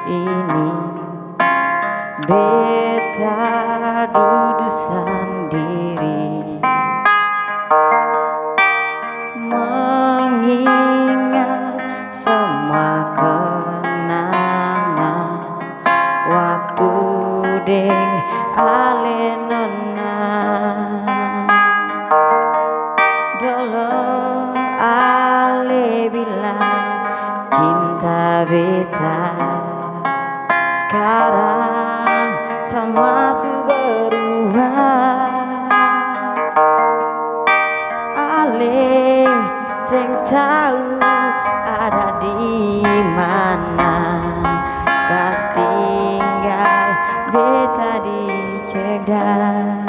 ini beta duduk sendiri mengingat semua kenangan waktu deng ale nona dulu ale bilang cinta beta. Sekarang semua berubah. Ale sing tahu ada di mana, kas tinggal beta di Cegdam.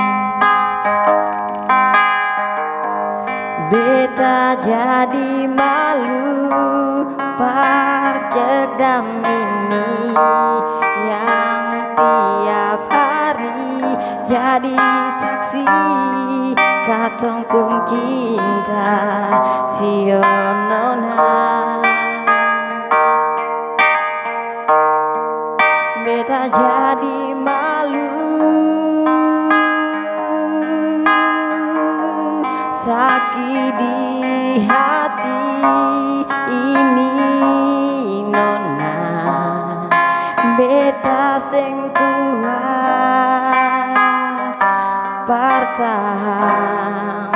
Beta jadi malu par Cegdam ini yang tiap hari jadi saksi katong pun cinta si nona. Beta jadi malu sakit di hati ini nona. Beta sing kuat bertahan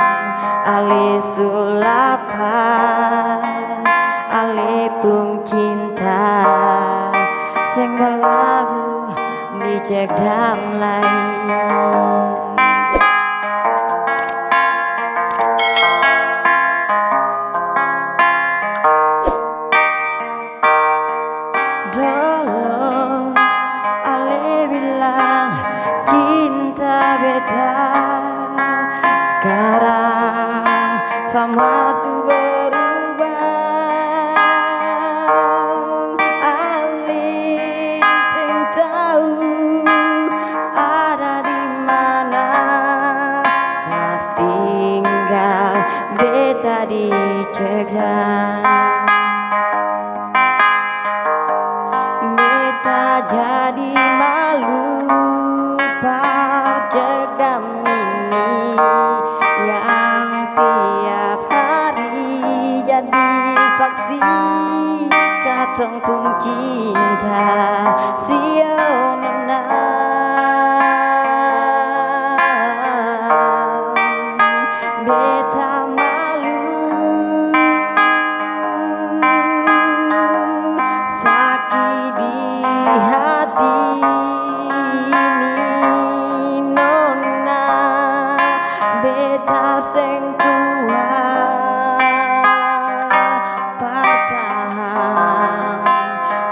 ale sulapan ale pun cinta sing berlabuh di Cegdam lain. Dulu ale bilang cinta beta, sekarang sama berubah. Ale sing tahu ada di mana, kas tinggal beta di Cegdam. Jadi malu par Cegdam ini yang tiap hari jadi saksi katong pun cinta si nona. Beta malu sakit di hati ini nona. Beta sing kuat bertahan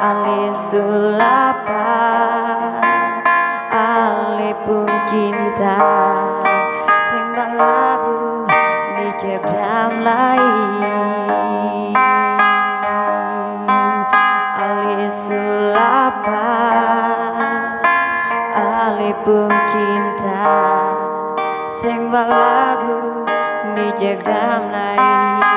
ale sulapan ale pun cinta sing berlabuh di Cegdam lain. Ale sulapan ale pun cinta sing berlabuh di Cegdam lain.